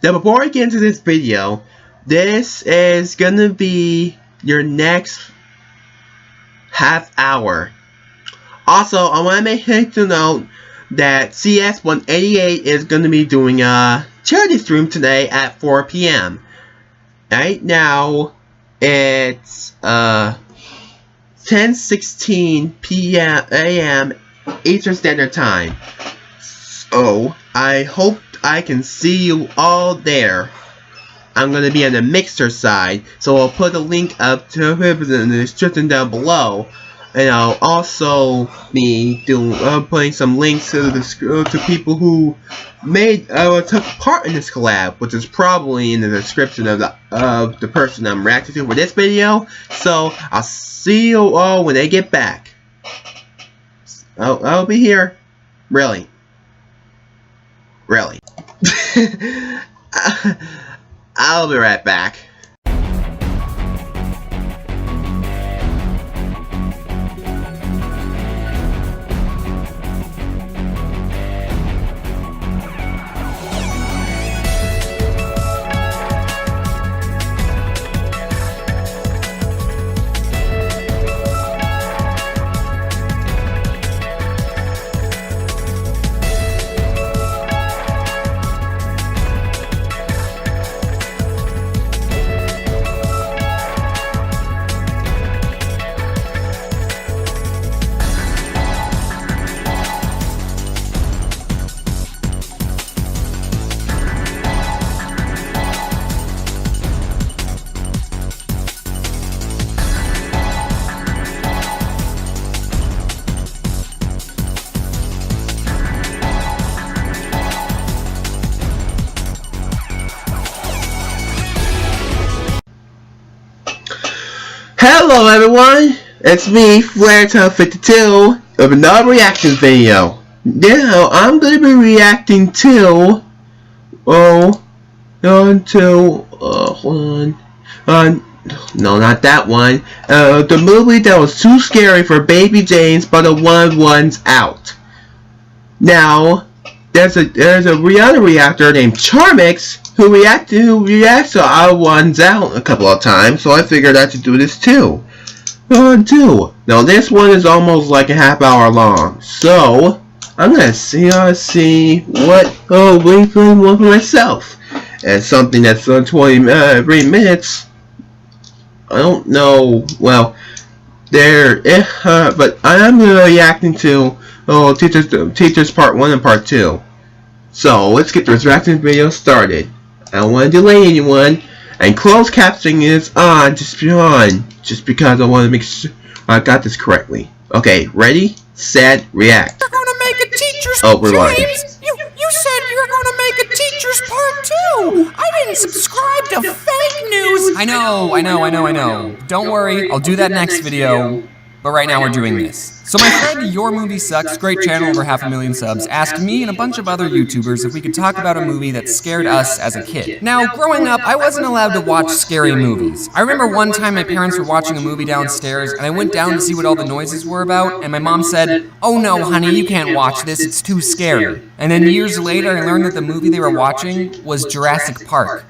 Now before I get into this video, this is gonna be your next half hour. Also, I want to make a note that CS188 is gonna be doing a charity stream today at 4 p.m. Right now, it's 10:16 a.m. Eastern Standard Time. So I hope I can see you all there. I'm gonna be on the Mixer side, so I'll put a link up to it in the description down below, and I'll also be putting some links to people who took part in this collab, which is probably in the description of the person I'm reacting to for this video. So I'll see you all when they get back. I'll be here. Really. I'll be right back. Hello everyone, it's me, FTR of another reaction video. Now I'm going to be reacting to no, not that one. The movie that was too scary for baby James, but the one's out. Now there's a other reactor named Charmix who reacts to our ones out a couple of times, so I figured I should do this too. Now this one is almost like a half hour long, so I'm gonna see what wait for one for myself. And something that's 3 minutes. I don't know. Well, but I am gonna be reacting to Teachers Part 1 and Part 2. So let's get this reaction video started. I don't want to delay anyone, and closed captioning is on just because I want to make sure I got this correctly. Okay, ready, set, react. You're gonna make a teacher's we're live. James, you said you're gonna make a teacher's part 2. I didn't subscribe to fake news. I know. Don't worry, I'll do that next video. But right now we're doing this. So my friend Your Movie Sucks, great channel, over 500,000 subs, asked me and a bunch of other YouTubers if we could talk about a movie that scared us as a kid. Now, growing up, I wasn't allowed to watch scary movies. I remember one time my parents were watching a movie downstairs, and I went down to see what all the noises were about, and my mom said, "Oh no, honey, you can't watch this, it's too scary." And then years later, I learned that the movie they were watching was Jurassic Park.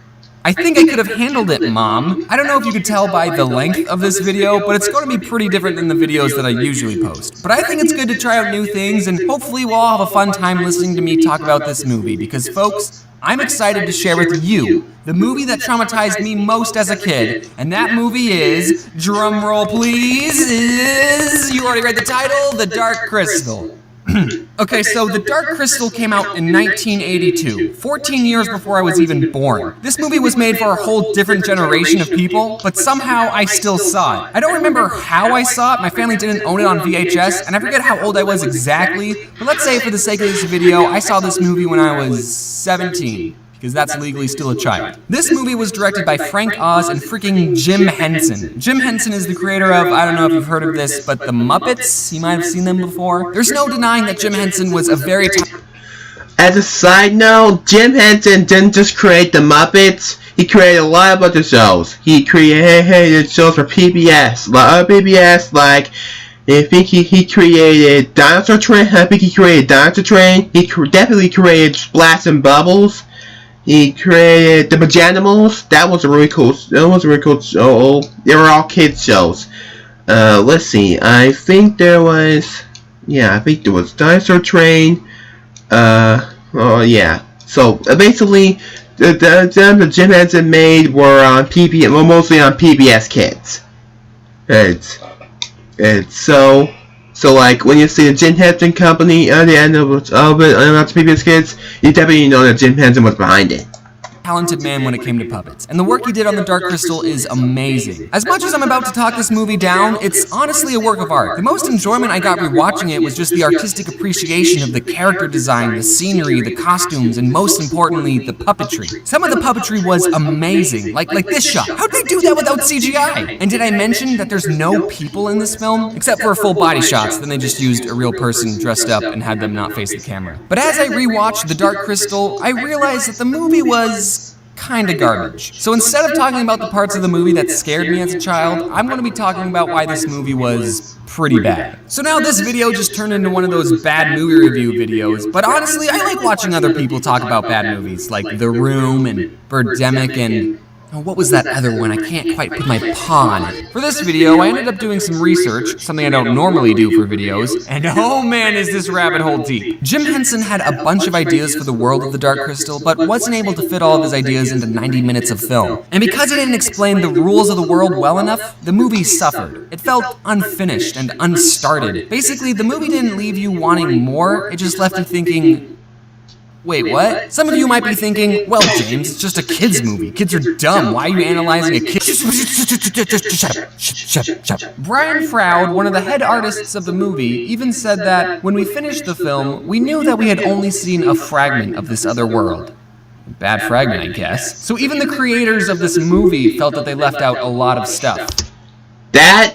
I think I could have handled it, Mom. I don't know if you could tell by the length of this video, but it's going to be pretty different than the videos that I usually post. But I think it's good to try out new things, and hopefully we'll all have a fun time listening to me talk about this movie, because folks, I'm excited to share with you the movie that traumatized me most as a kid, and that movie is, drumroll please, you already read the title, The Dark Crystal. Okay, so The Dark Crystal came out in 1982, 14 years before I was even born. This movie was made for a whole different generation of people, but somehow I still saw it. I don't remember how I saw it, my family didn't own it on VHS, and I forget how old I was exactly, but let's say for the sake of this video, I saw this movie when I was 17. Because that's legally still a child. This movie was directed by Frank Oz and freaking Jim Henson. Jim Henson is the creator of, I don't know if you've heard of this, but The Muppets? You might have seen them before. There's no denying that Jim Henson was a very As a side note, Jim Henson didn't just create The Muppets, he created a lot of other shows. He created shows for PBS, like I think he created Dinosaur Train. I think he created Dinosaur Train. He definitely created Splash and Bubbles. He created the Pajanimals. That was a really cool. show. They were all kids shows. Let's see. I think there was. Yeah, I think there was Dinosaur Train. Oh yeah. So basically, the Jim Henson made were on PBS, well, mostly on PBS Kids. It's so like when you see the Jim Henson Company at the end of it on PBS Kids, you definitely know that Jim Henson was behind it. Talented man when it came to puppets, and the work he did on the Dark Crystal is amazing. As much as I'm about to talk this movie down, it's honestly a work of art. The most enjoyment I got rewatching it was just the artistic appreciation of the character design, the scenery, the costumes, and most importantly, the puppetry. Some of the puppetry was amazing, like this shot. How'd they do that without CGI? And did I mention that there's no people in this film? Except for full body shots, then they just used a real person dressed up and had them not face the camera. But as I rewatched the Dark Crystal, I realized that the movie was kinda garbage. So instead of talking about the parts of the movie that scared me as a child, I'm gonna be talking about why this movie was pretty bad. So now this video just turned into one of those bad movie review videos, but honestly, I like watching other people talk about bad movies, like The Room and Birdemic and... oh, what was that other one? I can't quite put my paw on it. For this video, I ended up doing some research, something I don't normally do for videos, and oh man is this rabbit hole deep. Jim Henson had a bunch of ideas for the world of the Dark Crystal, but wasn't able to fit all of his ideas into 90 minutes of film. And because he didn't explain the rules of the world well enough, the movie suffered. It felt unfinished and unstarted. Basically, the movie didn't leave you wanting more, it just left you thinking, wait, what? Some of you might be thinking, well, James, it's just a kid's movie. Kids are dumb. Why are you analyzing a kid? Shut up. Brian Froud, one of the head artists of the movie, even said that when we finished the film, we knew that we had only seen a fragment of this other world. Bad fragment, I guess. So even the creators of this movie felt that they left out a lot of stuff. That,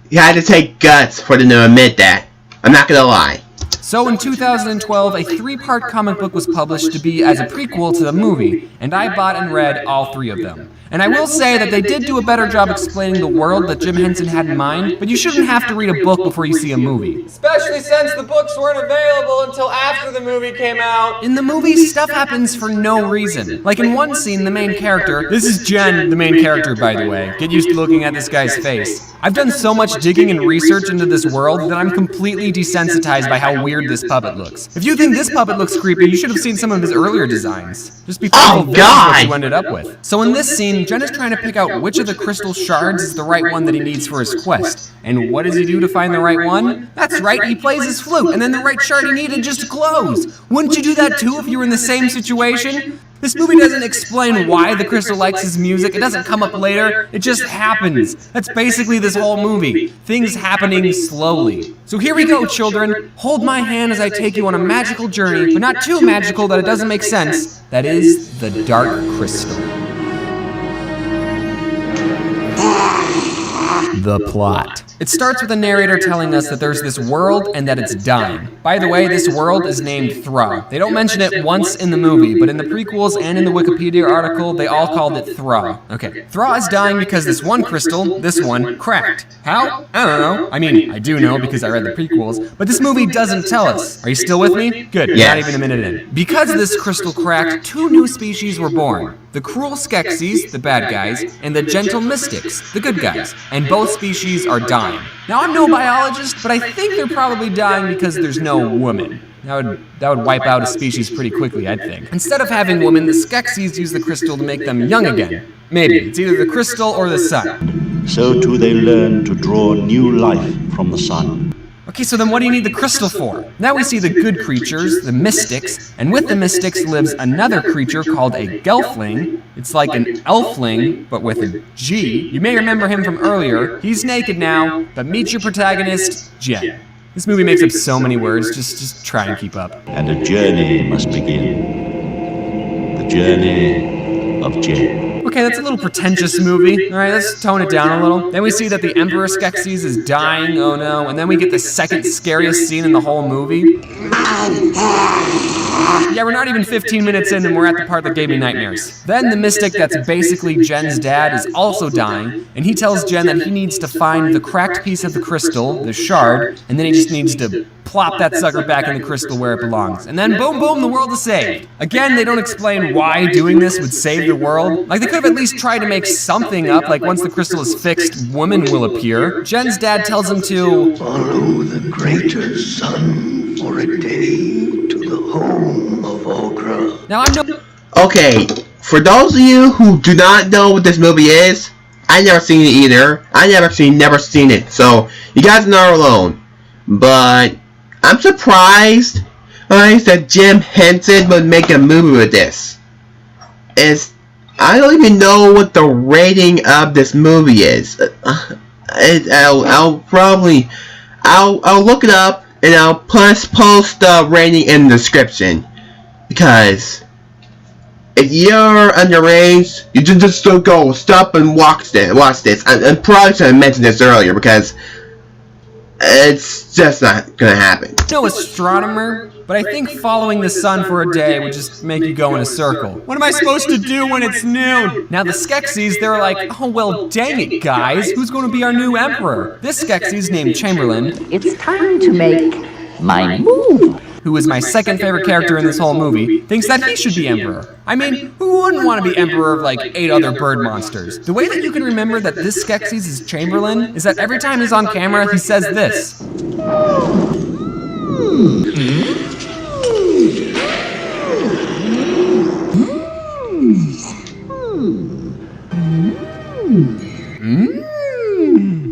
you had to take guts for them to admit that. I'm not gonna lie. So in 2012, a 3-part comic book was published to be as a prequel to the movie, and I bought and read all 3 of them. And I will say that they did do a better job explaining the world that Jim Henson had in mind, but you shouldn't have to read a book before you see a movie. Especially since the books weren't available until after the movie came out. In the movie, stuff happens for no reason. Like in one scene, the main character... This is Jen, the main character, by the way. Get used to looking at this guy's face. I've done so much digging and research into this world that I'm completely desensitized by how weird this puppet looks. If you think this puppet looks creepy, you should have seen some of his earlier designs. Just be thankful this is what you ended up with. So in this scene, Jen is trying to pick out which of the crystal shards is the right one that he needs for his quest. And what does he do to find the right one? That's right, he plays his flute, and then the right shard he needed just glows. Wouldn't you do that too if you were in the same situation? This movie doesn't explain why the crystal likes his music, it doesn't come up later, it just happens. That's basically this whole movie. Things happening slowly. So here we go, children. Hold my hand as I take you on a magical journey, but not too magical that it doesn't make sense. That is the Dark Crystal. The plot. It starts with a narrator telling us that there's this world and that it's dying. By the way, this world is named Thra. They don't mention it once in the movie, but in the prequels and in the Wikipedia article, they all called it Thra. Okay, Thra is dying because this one crystal, this one, cracked. How? I don't know. I mean, I do know because I read the prequels, but this movie doesn't tell us. Are you still with me? Good, yes. Not even a minute in. Because this crystal cracked, 2 new species were born. The cruel Skeksis, the bad guys, and the gentle Mystics, the good guys. And both species are dying. Now, I'm no biologist, but I think they're probably dying because there's no woman. That would wipe out a species pretty quickly, I'd think. Instead of having women, the Skeksis use the crystal to make them young again. Maybe. It's either the crystal or the sun. So too they learn to draw new life from the sun. Okay, so then what do you need the crystal for? Now we see the good creatures, the mystics, and with the mystics lives another creature called a gelfling. It's like an elfling, but with a G. You may remember him from earlier. He's naked now, but meet your protagonist, Jen. This movie makes up so many words, just try and keep up. And a journey must begin. The journey of Jen. Okay, that's a little pretentious movie. All right, let's tone it down a little. Then we see that the Emperor Skeksis is dying, oh no, and then we get the second scariest scene in the whole movie. Yeah, we're not even 15 minutes in and we're at the part that gave me nightmares. Then the mystic that's basically Jen's dad is also dying, and he tells Jen that he needs to find the cracked piece of the crystal, the shard, and then he just needs to plop that sucker back in the crystal where it belongs. And then boom, boom, the world is saved. Again, they don't explain why doing this would save the world. Like, they could have at least tried to make something up, like once the crystal is fixed, women will appear. Jen's dad tells him to follow the greater sun for a day to the home of Ogra. Now, I'm no... Okay, for those of you who do not know what this movie is, I never seen it either. I never seen it, so you guys are not alone. But I'm surprised that Jim Henson would make a movie with this. I don't even know what the rating of this movie is. I'll look it up and I'll post the rating in the description, because if you're underage, you just don't go stop and watch this. I probably should have mentioned this earlier, because it's just not gonna happen. No astronomer, but I think following the sun for a day would just make you go in a circle. What am I supposed to do when it's noon? Now the Skeksis, they're like, oh well dang it guys, who's gonna be our new emperor? This Skeksis named Chamberlain, It's time to make my move. who is my second favorite character in this whole movie, thinks that he should be emperor. I mean, who wouldn't want to be emperor of like 8 other bird monsters? The way that you can remember that this Skeksis is Chamberlain is that every time he's on camera, he says this.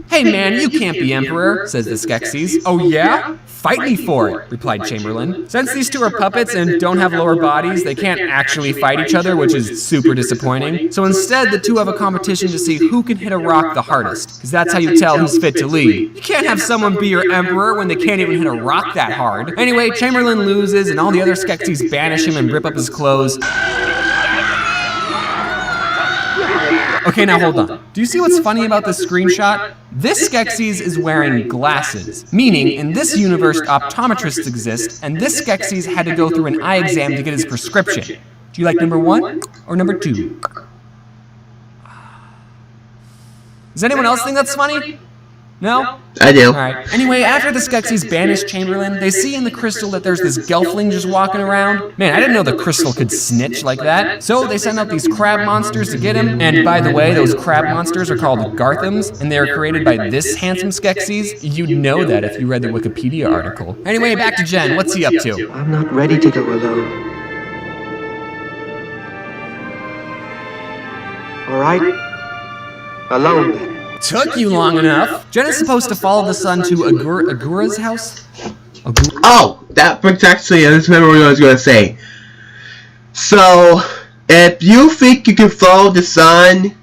Hey man, you can't be emperor, says the Skeksis. Oh yeah? Fight me for it, replied Chamberlain. Since these two are puppets and don't have lower bodies, they can't actually fight each other, which is super disappointing. So instead, the two have a competition to see who can hit a rock the hardest, because that's how you tell who's fit to lead. You can't have someone be your emperor when they can't even hit a rock that hard. Anyway, Chamberlain loses, and all the other Skeksis banish him and rip up his clothes. Okay, now hold on. Do you see what's funny about this screenshot? This Skeksis is wearing glasses, meaning in this universe optometrists exist, and this Skeksis had to go through an eye exam to get his prescription. Do you like number 1 or number 2? Does anyone else think that's funny? No? I do. Alright. Anyway, after the Skeksis banish Chamberlain, they see in the crystal that there's this gelfling just walking around. Man, I didn't know the crystal could snitch like that. So they send out these crab monsters to get him. And by the way, those crab monsters are called Garthams, and they are created by this handsome Skeksis. You'd know that if you read the Wikipedia article. Anyway, back to Jen. What's he up to? I'm not ready to go alone. All right? Alone then. Took you long enough. Jen is supposed to follow the sun to Agura's house? Oh, that brings actually, I just remember what I was going to say. So, if you think you can follow the sun,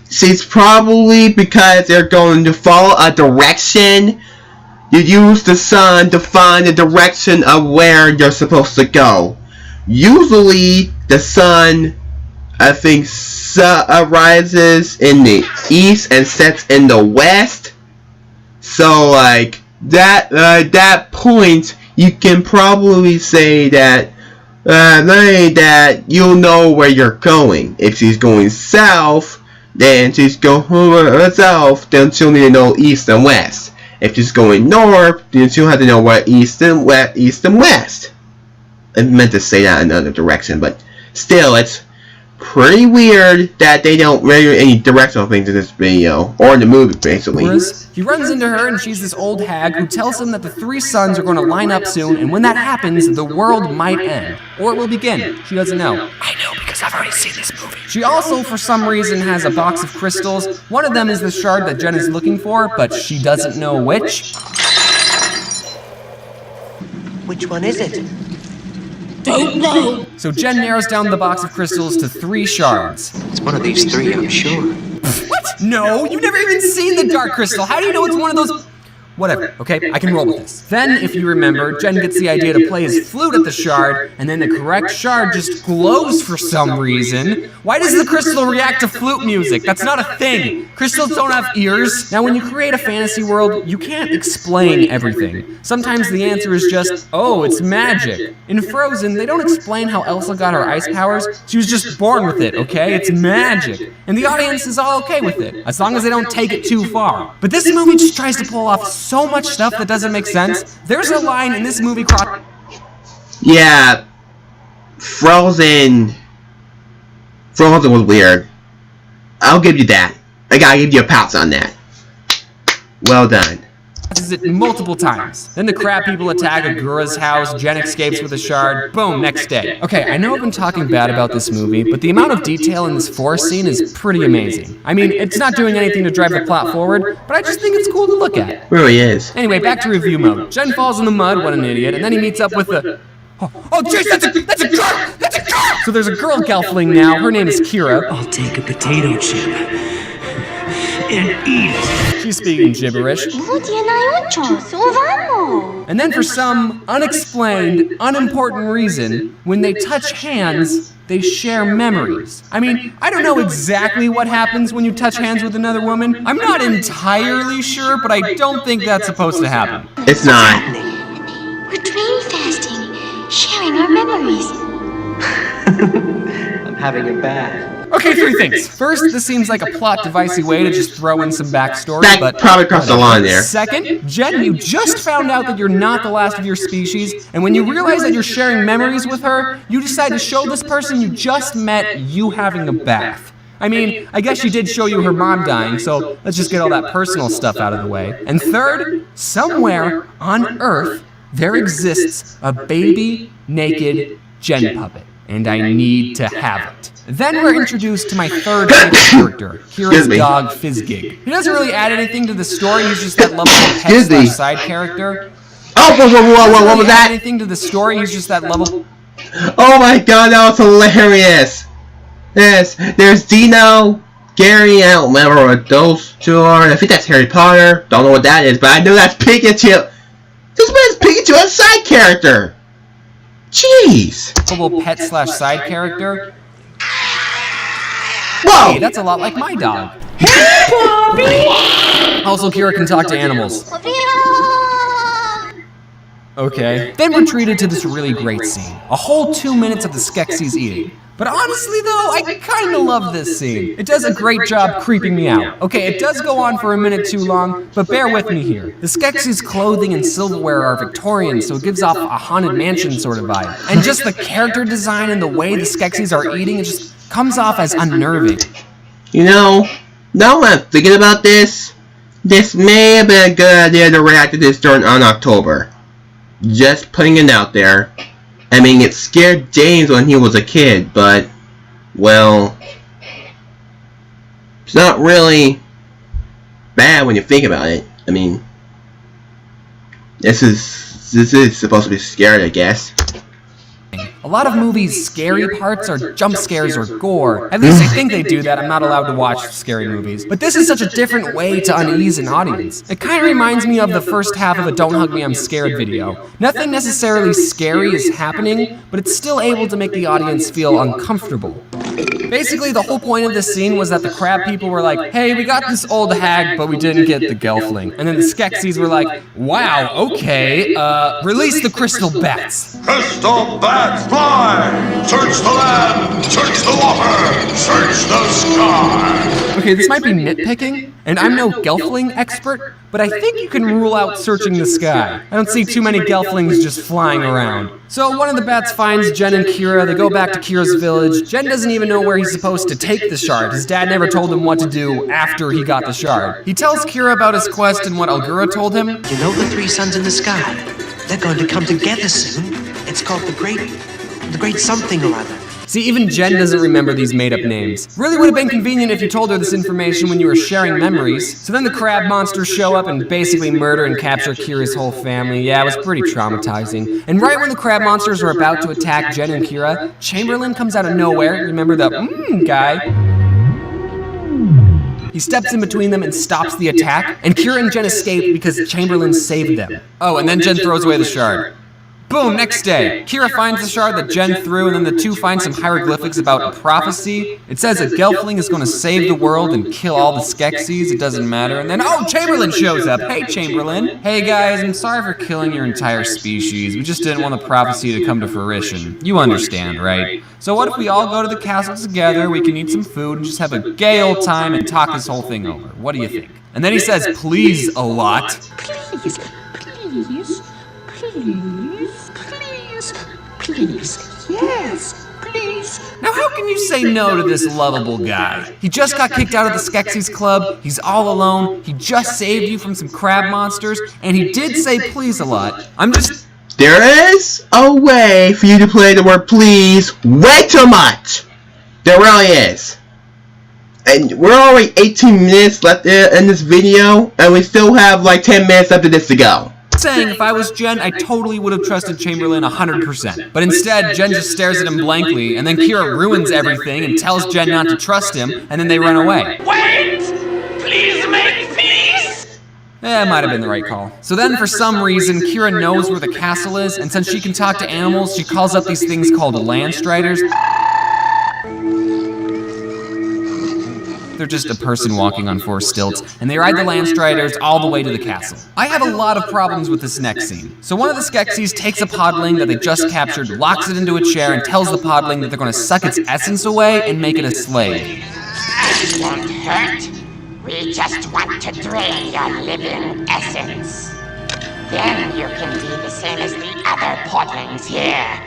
it's probably because they're going to follow a direction. You use the sun to find the direction of where you're supposed to go. Usually, the sun, I think, rises in the east and sets in the west. So, like, that point, you can probably say that you'll know where you're going. If she's going south, then she's going south, then she'll need to know east and west. If she's going north, then she'll have to know where east and west. I meant to say that in another direction, but still, it's pretty weird that they don't render any directional things in this video, or in the movie, basically. He runs into her, and she's this old hag who tells him that the 3 suns are going to line up soon, and when that happens, the world might end. Or it will begin. She doesn't know. I know because I've already seen this movie. She also, for some reason, has a box of crystals. One of them is the shard that Jen is looking for, but she doesn't know which. Which one is it? Don't know. So Jen narrows down the box of crystals to 3 shards. It's one of these 3, I'm sure. What? No, you've never even seen the dark crystal. How do you know it's one of those? Whatever, okay? I can roll with this. Then, if you remember, Jen gets the idea to play his flute at the shard, and then the correct shard just glows for some reason. Why does the crystal react to flute music? That's not a thing. Crystals don't have ears. Now, when you create a fantasy world, you can't explain everything. Sometimes the answer is just, oh, it's magic. In Frozen, they don't explain how Elsa got her ice powers. She was just born with it, okay? It's magic. And the audience is all okay with it, as long as they don't take it too far. But this movie just tries to pull off so much stuff that doesn't make sense. There's a line in this movie called... Yeah, Frozen was weird. I'll give you that. I gotta give you a pounce on that. Well done. It multiple times. Then the crab people attack Agura's house, Jen escapes with a shard, boom, next day. Okay, I know I've been talking bad about this movie, but the amount of detail in this forest scene is pretty amazing. I mean, it's not doing anything to drive the plot forward, but I just think it's cool to look at. It really is. Anyway, back to review mode. Jen falls in the mud, what an idiot, and then he meets up with the... Oh, jeez, that's a girl! That's a girl! So there's a girl gelfling now, her name is Kira. I'll take a potato chip and eat it. She's speaking gibberish. And then for some unexplained, unimportant reason, when they touch hands, they share memories. I mean, I don't know exactly what happens when you touch hands with another woman. I'm not entirely sure, but I don't think that's supposed to happen. It's not. We're dream fasting, sharing our memories. I'm having a bath. Okay, three things. First, this seems like a plot-devicey way to just throw in some backstory, but... probably crossed the line there. Second, Jen, you just found out that you're not the last of your species, and when you realize that you're sharing memories with her, you decide to show this person you just met you having a bath. I mean, I guess she did show you her mom dying, so let's just get all that personal stuff out of the way. And third, somewhere on Earth, there exists a baby, naked Jen puppet, and I need to have it. Then we're introduced to my third favorite character, Kira's dog, Fizzgig. He doesn't really add anything to the story, he's just that lovable pet/side character. Oh, whoa, what was that? Anything to the story, he's just that lovable... Oh my god, that was hilarious! Yes, there's Dino, Gary, I don't remember what those two are. I think that's Harry Potter, don't know what that is, but I know that's Pikachu. This man's Pikachu, a side character! Jeez! Lovable pet/side character. Whoa! Hey, that's a lot like my dog. Also, Kira can talk to animals. Okay. Then we're treated to this really great scene. A whole 2 minutes of the Skeksis eating. But honestly though, I kinda love this scene. It does a great job creeping me out. Okay, it does go on for a minute too long, but bear with me here. The Skeksis' clothing and silverware are Victorian, so it gives off a haunted mansion sort of vibe. And just the character design and the way the Skeksis are eating, it just comes off as unnerving. You know, now when I'm thinking about this may have been a good idea to react to this during October. Just putting it out there. I mean, it scared James when he was a kid, but, well, it's not really bad when you think about it. I mean, this is supposed to be scary, I guess. A lot of movies' scary parts are jump scares or gore. At least I think they do that. I'm not allowed to watch scary movies. But this is such a different way to unease an audience. It kind of reminds me of the first half of a Don't Hug Me, I'm Scared video. Nothing necessarily scary is happening, but it's still able to make the audience feel uncomfortable. Basically, the whole point of this scene was that the crab people were like, hey, we got this old hag, but we didn't get the gelfling. And then the Skeksis were like, wow, okay, release the crystal bats. Crystal bats fly! Search the land! Search the water! Search the sky! Okay, this might be nitpicking, and I'm no gelfling expert, but I think you can rule out searching the sky. I don't see too many gelflings just flying around. So one of the bats finds Jen and Kira, they go back to Kira's village. Jen doesn't even know where he's supposed to take the shard. His dad never told him what to do after he got the shard. He tells Kira about his quest and what Algura told him. You know the three suns in the sky? They're going to come together soon. It's called the great something or other. See, even Jen doesn't remember these made-up names. Really would have been convenient if you told her this information when you were sharing memories. So then the crab monsters show up and basically murder and capture Kira's whole family. Yeah, it was pretty traumatizing. And right when the crab monsters are about to attack Jen and Kira, Chamberlain comes out of nowhere. Remember the guy? He steps in between them and stops the attack, and Kira and Jen escape because Chamberlain saved them. Oh, and then Jen throws away the shard. Boom, next day. Kira finds the shard that Jen threw, and then the two find some hieroglyphics about a prophecy. It says a Gelfling is going to save the world and kill all the Skeksis. It doesn't matter. And then, oh, Chamberlain shows up. Hey, Chamberlain. Hey, guys, I'm sorry for killing your entire species. We just didn't want the prophecy to come to fruition. You understand, right? So what if we all go to the castle together, we can eat some food, and just have a gay old time and talk this whole thing over. What do you think? And then he says, please, a lot. Please, please, please, please, yes, please. Now how can you say no to this lovable guy? He just got kicked out of the Skeksis Club, he's all alone, he just saved you from some crab monsters, and he did say please a lot. There is a way for you to play the word please way too much. There really is. And we're already 18 minutes left in this video, and we still have like 10 minutes after this to go. Saying if I was Jen, I totally would have trusted Chamberlain 100%. But instead, Jen just stares at him blankly, and then Kira ruins everything and tells Jen not to trust him, and then they run away. Wait! Please make peace! It might have been the right call. So then, for some reason, Kira knows where the castle is, and since she can talk to animals, she calls up these things called Landstriders. They're just a person walking on 4 stilts, and they ride the Landstriders all the way to the castle. I have a lot of problems with this next scene. So one of the Skeksis takes a podling that they just captured, locks it into a chair, and tells the podling that they're going to suck its essence away and make it a slave. It won't hurt. We just want to drain your living essence. Then you can be the same as the other podlings here.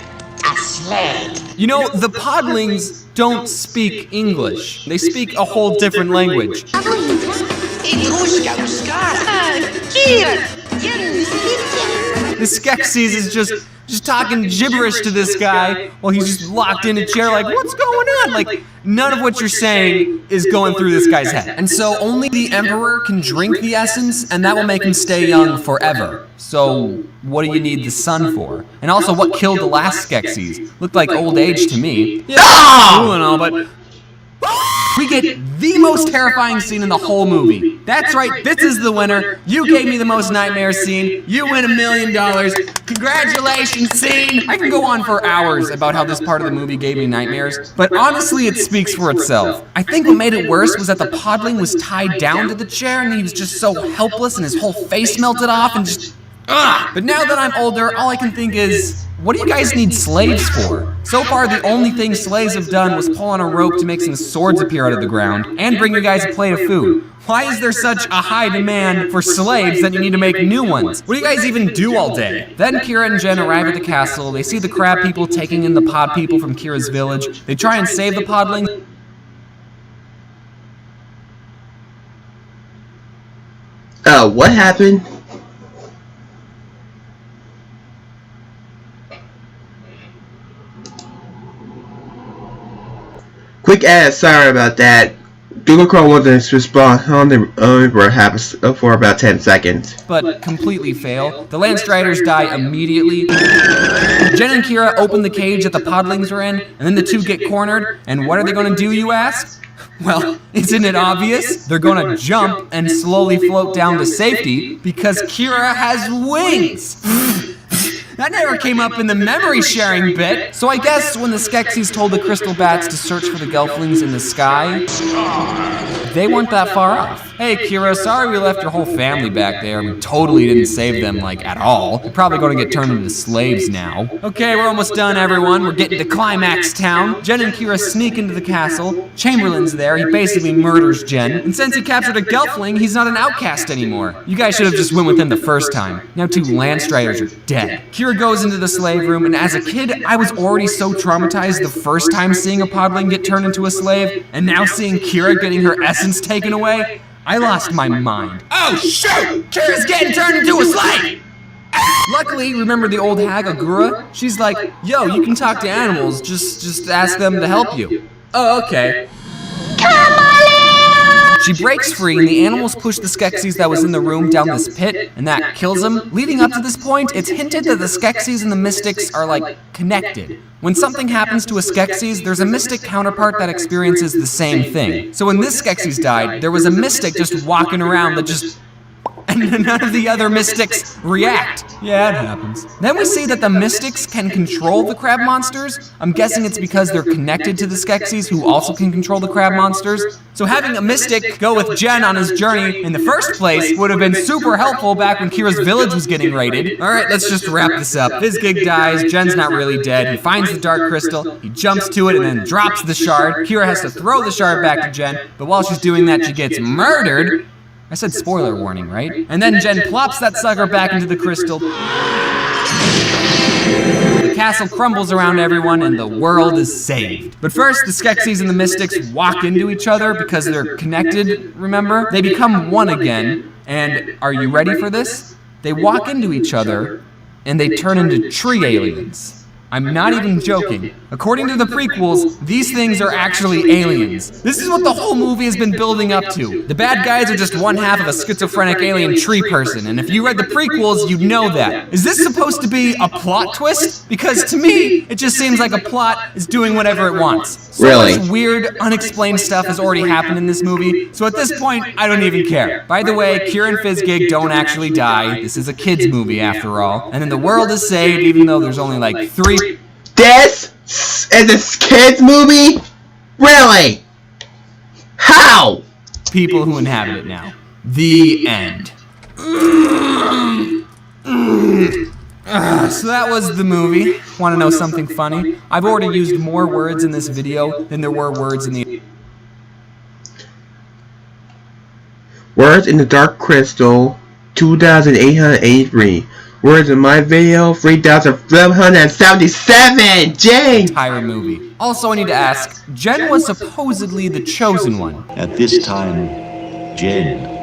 A slave. You know, the podlings don't speak English. They speak a whole different language. The Skeksis is just talking gibberish to this guy while he's just locked in a chair like, what's going on? Like, none of what you're saying is going through this guy's head. And so only the Emperor can drink the essence, and that will make him stay young forever. So what do you need the sun for? And also, what killed the last Skeksis? Looked like old age to me. Yeah, cool and all, but we get the most terrifying scene in the whole movie. That's right, this is the winner. You gave me the most nightmare scene. You win $1 million. Congratulations, scene. I can go on for hours about how this part of the movie gave me nightmares, but honestly, it speaks for itself. I think what made it worse was that the podling was tied down to the chair and he was just so helpless and his whole face melted off and just... Ugh. But now that I'm older, all I can think is, what do you guys need slaves for? So far, the only thing slaves have done was pull on a rope to make some swords appear out of the ground, and bring you guys a plate of food. Why is there such a high demand for slaves that you need to make new ones? What do you guys even do all day? Then Kira and Jen arrive at the castle, they see the crab people taking in the pod people from Kira's village, they try and save the podlings. What happened? Quick ad, sorry about that. Google Chrome wasn't responding for about 10 seconds. But completely fail. The Landstriders die immediately. Jen and Kira open the cage that the podlings are in, and then the two get cornered. And what are they going to do, you ask? Well, isn't it obvious? They're going to jump and slowly float down to safety because Kira has wings. That never came up in the memory sharing bit. So I guess when the Skeksis told the crystal bats to search for the Gelflings in the sky, they weren't that far off. Hey Kira, sorry we left your whole family back there. We totally didn't save them, like, at all. They're probably going to get turned into slaves now. Okay, we're almost done, everyone. We're getting to Climax Town. Jen and Kira sneak into the castle. Chamberlain's there. He basically murders Jen. And since he captured a Gelfling, he's not an outcast anymore. You guys should have just went with him the first time. Now 2 Landstriders are dead. Kira goes into the slave room, and as a kid, I was already so traumatized the first time seeing a podling get turned into a slave, and now seeing Kira getting her essence taken away, I lost my mind. Oh shoot! Kira's getting turned into a slave! Luckily, remember the old hag Agura? She's like, yo, you can talk to animals, just ask them to help you. Oh, okay. She breaks free, and the animals push the Skeksis that was in the room down this pit, and that kills them. Leading up to this point, it's hinted that the Skeksis and the Mystics are, like, connected. When something happens to a Skeksis, there's a Mystic counterpart that experiences the same thing. So when this Skeksis died, there was a Mystic just walking around that just... and none of the other Mystics react. Yeah, it happens. Then we see that the Mystics can control the crab monsters. I'm guessing it's because they're connected to the Skeksis who also can control the crab monsters. So having a Mystic go with Jen on his journey in the first place would have been super helpful back when Kira's village was getting raided. Alright, let's just wrap this up. Fizzgig dies, Jen's not really dead, he finds the dark crystal, he jumps to it and then drops the shard. Kira has to throw the shard back to Jen, but while she's doing that she gets murdered. I said spoiler warning, right? And then Jen plops that sucker back into the crystal. The castle crumbles around everyone and the world is saved. But first, the Skeksis and the Mystics walk into each other because they're connected, remember? They become one again, and are you ready for this? They walk into each other and they turn into tree aliens. I'm not even joking. According to the prequels, these things are actually aliens. This is what the whole movie has been building up to. The bad guys are just one half of a schizophrenic alien tree person, and if you read the prequels, you'd know that. Is this supposed to be a plot twist? Because to me, it just seems like a plot is doing whatever it wants. So much weird, unexplained stuff has already happened in this movie, so at this point, I don't even care. By the way, Kira and Fizzgig don't actually die. This is a kid's movie after all. And then the world is saved, even though there's only like 3... This is a kids movie? Really? How? People who inhabit it now. The end. So that was the movie. Want to know something funny? I've already used more words in this video than there were words in the... Words in the Dark Crystal, 2,883. Words in my video, 3,777! Jane! Entire movie. Also, I need to ask, Jen was supposedly the chosen one. At this time, Jen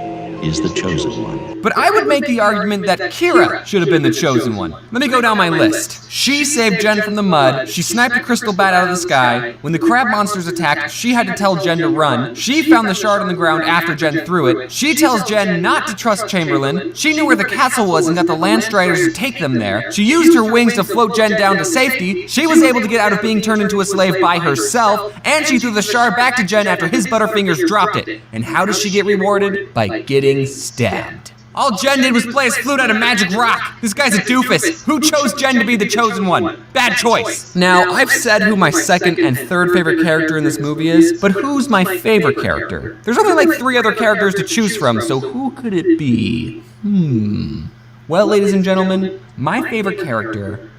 is the chosen one. But I would make the argument that Kira should have been the chosen one. Let me go down my list. She saved Jen from the mud, she sniped a crystal bat out of the sky, when the crab monsters attacked, she had to tell Jen to run, she found the shard on the ground after Jen threw it, she tells Jen not to trust Chamberlain, she knew where the castle was and got the Landstriders to take them there, she used her wings to float Jen down to safety, she was able to get out of being turned into a slave by herself, and she threw the shard back to Jen after his butterfingers dropped it. And how does she get rewarded? By getting stabbed. All Jen did was play his flute out of magic rock. This guy's a doofus. Who chose Jen to be the chosen one? Bad choice. Now, I've said who my second and third favorite character in this movie is, but who's my favorite character? There's only like 3 other characters to choose from, so who could it be? Well, ladies and gentlemen, my favorite character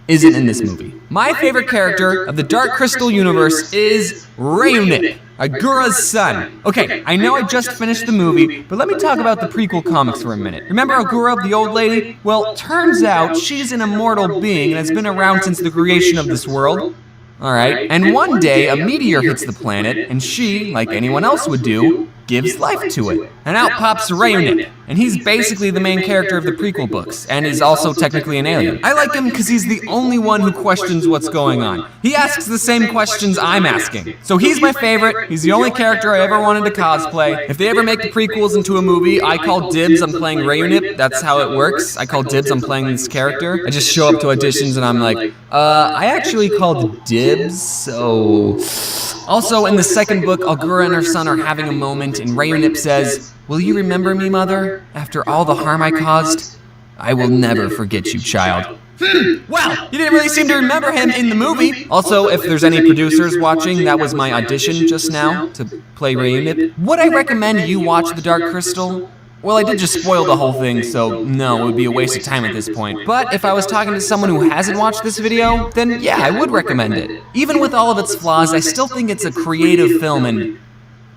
isn't in this movie. My favorite character of the Dark Crystal universe is Rayunip, Agura's son. Okay, I know I just finished the movie, but let me talk about the prequel comics for a minute. Remember Agura, the old lady? Well, turns out she's an immortal being and has been around since the creation of this world. Alright, and one day a meteor hits the planet, and she, like anyone else would do, gives life to it. And out pops Rayunip, and he's basically the main character of the prequel books, and is also technically an alien. I like him because he's the only one who questions what's going on. He asks the same questions I'm asking. So he's my favorite, he's the only character I ever wanted to cosplay. If they ever make the prequels into a movie, I call dibs on playing Rayunip, that's how it works. I call dibs on playing this character. I just show up to auditions and I'm like, I actually called dibs, so... Also, in the second book, Agura and her son are having a moment, and Rayunip says, "Will you remember me, Mother? After all the harm I caused? I will never forget you, child." Well, you didn't really seem to remember him in the movie. Also, if there's any producers watching, that was my audition just now to play Rayunip. Would I recommend you watch The Dark Crystal? Well, I did just spoil the whole thing, so no, it would be a waste of time at this point. But if I was talking to someone who hasn't watched this video, then yeah, I would recommend it. Even with all of its flaws, I still think it's a creative film and...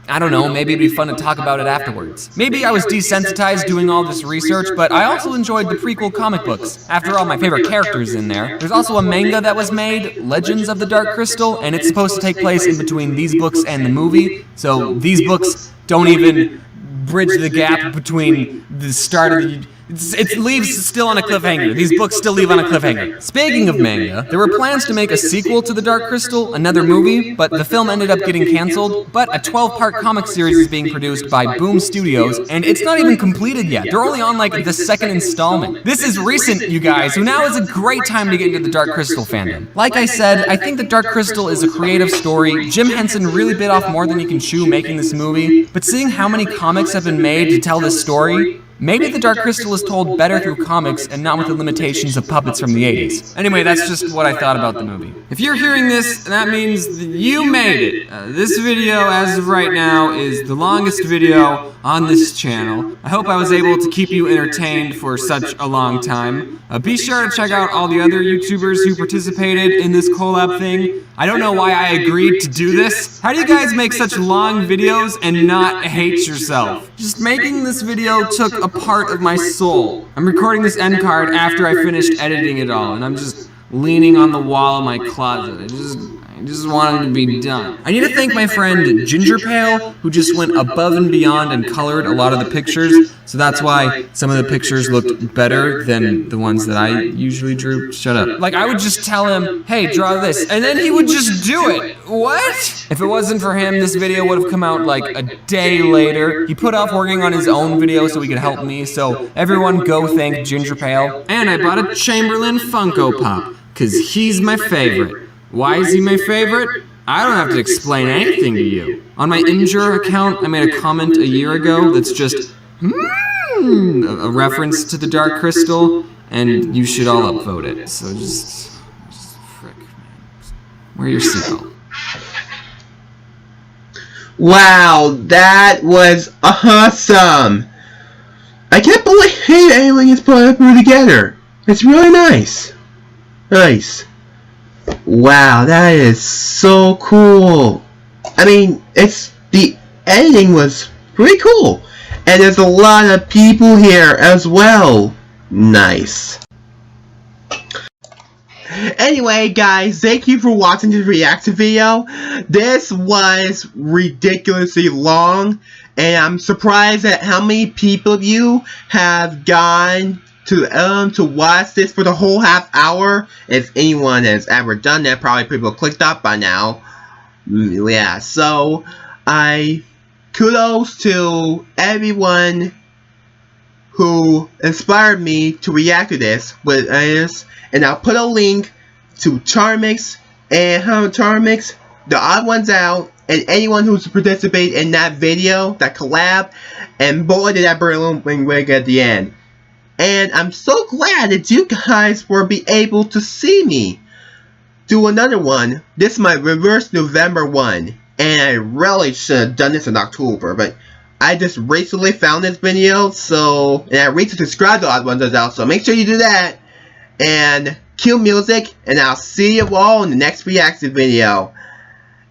I don't know, maybe it'd be fun to talk about it afterwards. Maybe I was desensitized doing all this research, but I also enjoyed the prequel comic books. After all, my favorite character's in there. There's also a manga that was made, Legends of the Dark Crystal, and it's supposed to take place in between these books and the movie, so these books don't even bridge the gap between the start of It leaves still on a cliffhanger. These books still leave on a cliffhanger. Speaking of manga, there were plans to make a sequel to The Dark Crystal, another movie, but the film ended up getting canceled. But a 12-part comic series is being produced by Boom Studios, and it's not even completed yet. They're only on like the second installment. This is recent, you guys, so now is a great time to get into the Dark Crystal fandom. Like I said, I think The Dark Crystal is a creative story. Jim Henson really bit off more than he can chew making this movie, but seeing how many comics have been made to tell this story, maybe The Dark Crystal is told better through comics and not with the limitations of puppets from the 80s. Anyway, that's just what I thought about the movie. If you're hearing this, that means you made it. This video, as of right now, is the longest video on this channel. I hope I was able to keep you entertained for such a long time. Be sure to check out all the other YouTubers who participated in this collab thing. I don't know why I agreed to do this. How do you guys make such long videos and not hate yourself? Just making this video took a part of my soul. I'm recording this end card after I finished editing it all, and I'm just leaning on the wall of my closet. I just wanted to be done. I need to thank my friend Ginger Pale, who just went above and beyond and colored a lot of the pictures, so that's why some of the pictures looked better than the ones that I usually drew. Shut up. Like, I would just tell him, hey, draw this, and then he would just do it. What? If it wasn't for him, this video would have come out like a day later. He put off working on his own video so he could help me, so everyone go thank Ginger Pale. And I bought a Chamberlain Funko Pop, because he's my favorite. Why is he my favorite? I don't have to explain anything to you. On my Imgur account, I made a comment a year ago that's just, a reference to The Dark Crystal, and you should all upvote it. So just frick, man. Wear your seatbelt. Wow, that was awesome! I can't believe anyone gets put together. It's really nice. Nice. Wow, that is so cool. I mean, the editing was pretty cool. And there's a lot of people here as well. Nice. Anyway, guys, thank you for watching this reaction video. This was ridiculously long, and I'm surprised at how many people of you have gone to watch this for the whole half hour. If anyone has ever done that, probably people clicked up by now. Yeah, so kudos to everyone who inspired me to react to this with this, and I'll put a link to Charmix and Charmix, the Odd Ones Out, and anyone who's participated in that video, that collab, and boy did that balloon wig at the end. And I'm so glad that you guys will be able to see me do another one. This is my reverse November one. And I really should have done this in October. But I just recently found this video. And I recently subscribed to Odd Ones Out. So make sure you do that. And cue music. And I'll see you all in the next reaction video.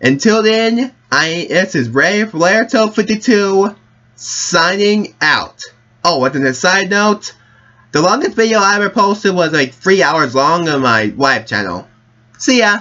Until then, this is Ray for Laerto52 signing out. Oh, and a side note. The longest video I ever posted was like 3 hours long on my live channel. See ya!